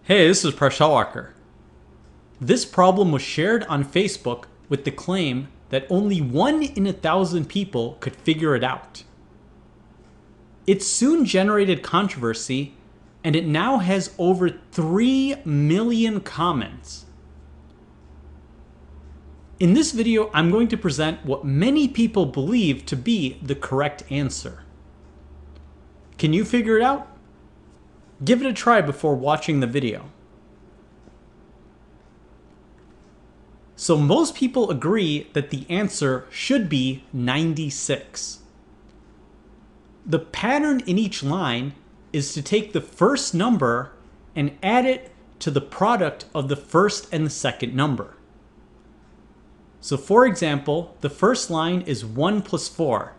Hey, this is Prashal. This problem was shared on Facebook with the claim that only 1 in 1,000 people could figure it out. It soon generated controversy, and it now has over 3 million comments. In this video, I'm going to present what many people believe to be the correct answer. Can you figure it out? Give it a try before watching the video. So most people agree that the answer should be 96. The pattern in each line is to take the first number and add it to the product of the first and the second number. So for example, the first line is 1 plus 4.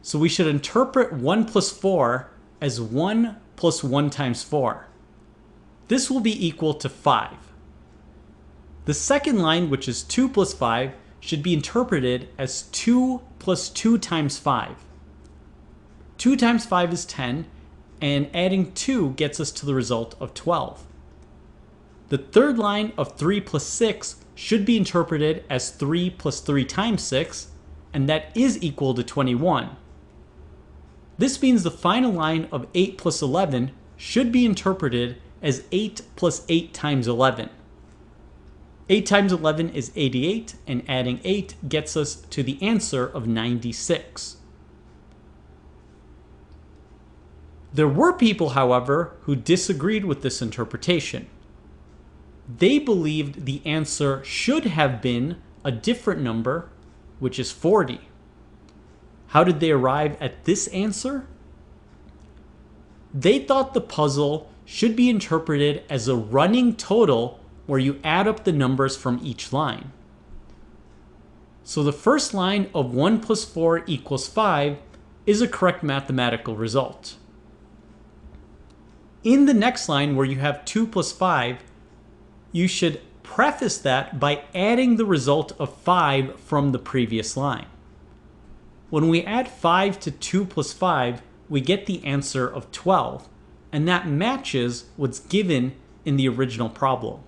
So we should interpret 1 plus 4 as 1 plus 1 times 4. This will be equal to 5. The second line, which is 2 plus 5, should be interpreted as 2 plus 2 times 5. 2 times 5 is 10, and adding 2 gets us to the result of 12. The third line of 3 plus 6 should be interpreted as 3 plus 3 times 6, and that is equal to 21. This means the final line of 8 plus 11 should be interpreted as 8 plus 8 times 11. 8 times 11 is 88, and adding 8 gets us to the answer of 96. There were people, however, who disagreed with this interpretation. They believed the answer should have been a different number, which is 40. How did they arrive at this answer? They thought the puzzle should be interpreted as a running total where you add up the numbers from each line. So the first line of 1 plus 4 equals 5 is a correct mathematical result. In the next line where you have 2 plus 5, you should preface that by adding the result of 5 from the previous line. When we add 5 to 2 plus 5, we get the answer of 12, and that matches what's given in the original problem.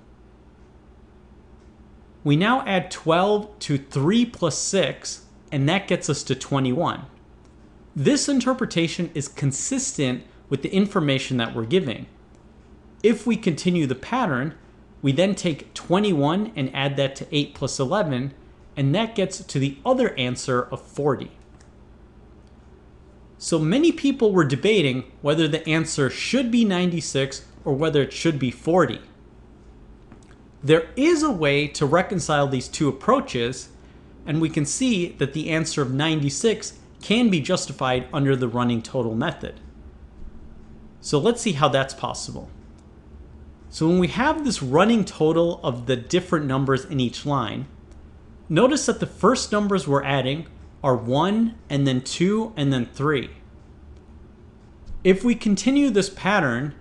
We now add 12 to 3 plus 6, and that gets us to 21. This interpretation is consistent with the information that we're giving. If we continue the pattern, we then take 21 and add that to 8 plus 11, and that gets to the other answer of 40. So many people were debating whether the answer should be 96 or whether it should be 40. There is a way to reconcile these two approaches, and we can see that the answer of 96 can be justified under the running total method. So let's see how that's possible. So when we have this running total of the different numbers in each line, notice that the first numbers we're adding are 1 and then 2 and then 3. If we continue this pattern,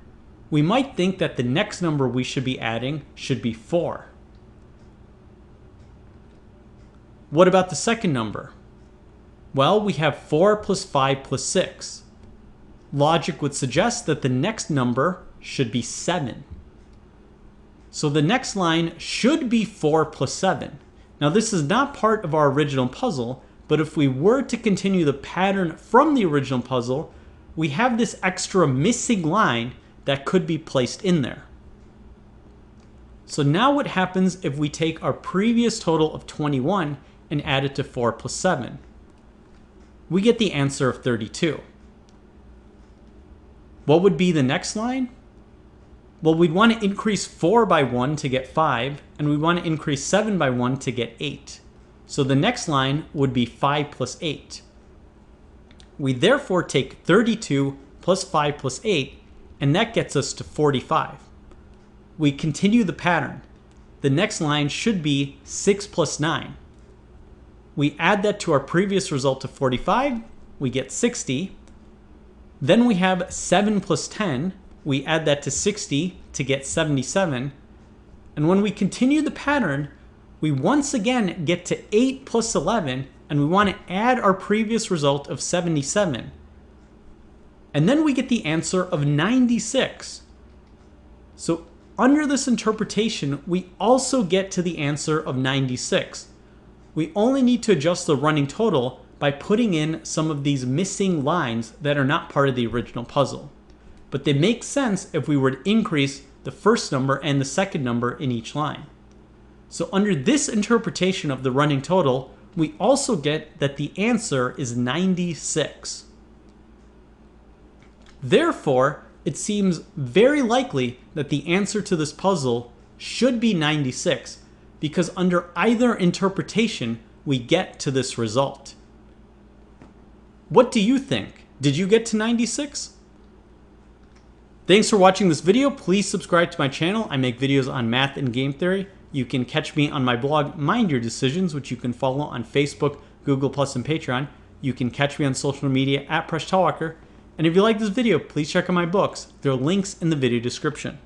we might think that the next number we should be adding should be 4. What about the second number? Well, we have 4 plus 5 plus 6. Logic would suggest that the next number should be 7. So the next line should be 4 plus 7. Now this is not part of our original puzzle, but if we were to continue the pattern from the original puzzle, we have this extra missing line that could be placed in there. So now what happens if we take our previous total of 21 and add it to 4 plus 7? We get the answer of 32. What would be the next line? Well, we'd want to increase 4 by 1 to get 5, and we want to increase 7 by 1 to get 8. So the next line would be 5 plus 8. We therefore take 32 plus 5 plus 8, and that gets us to 45. We continue the pattern. The next line should be 6 plus 9. We add that to our previous result of 45, we get 60. Then we have 7 plus 10. We add that to 60 to get 77. And when we continue the pattern, we once again get to 8 plus 11, and we want to add our previous result of 77. And then we get the answer of 96. So under this interpretation, we also get to the answer of 96. We only need to adjust the running total by putting in some of these missing lines that are not part of the original puzzle. But they make sense if we were to increase the first number and the second number in each line. So under this interpretation of the running total, we also get that the answer is 96. Therefore, it seems very likely that the answer to this puzzle should be 96, because under either interpretation, we get to this result. What do you think? Did you get to 96? Thanks for watching this video. Please subscribe to my channel. I make videos on math and game theory. You can catch me on my blog, Mind Your Decisions, which you can follow on Facebook, Google+, and Patreon. You can catch me on social media at PreshTalwalker. And if you like this video, please check out my books. There are links in the video description.